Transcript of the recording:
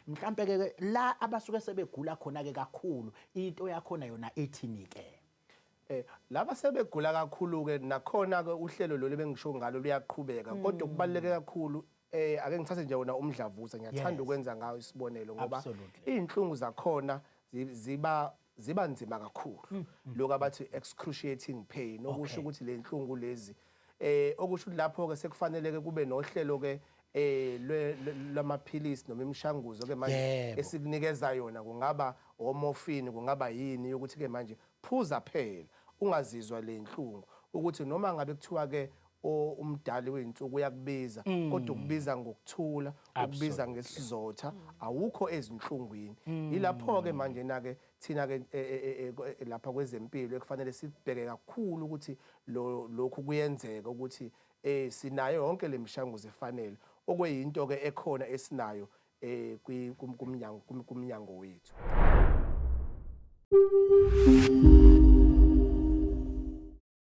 mhlambe ke la abasuke sebegula khona ke kakhulu into yakhona yona ethini ke laba sebegula kakhulu ke nakhona ke uhlelo lo bengisho ngalo luyaqhubeka kodwa kubaluleke kakhulu ake ngithathe nje wona umdlavuza ngiyathanda ukwenza ngayo isibonelo ngoba izinhlungu zakhona ziba nzima kakhulu lokho abathi excruciating pain okusho ukuthi le inhlungu lezi okusho lapho ke sekufanele ke kube nohlelo ke lwamaphilisi noma imishanguzo ke manje esikunikeza yona kungaba omorphine kungaba yini yokuthi ke manje phuza phela ungazizwa le inhlungu ukuthi noma ngabe kuthiwa ke umdali weinsuku uyakubiza kodwa ukubiza ngokuthula ukubiza ngesizotha awukho ezinhlungwini yilapho ke manje na ke thina ke lapha kwezempilo ekufanele sibheke kakhulu ukuthi lokhu kuyenzeka ukuthi sinayo yonke lemishanguzo efanele okweyinto ke ekhona esinayo kumnyango wethu.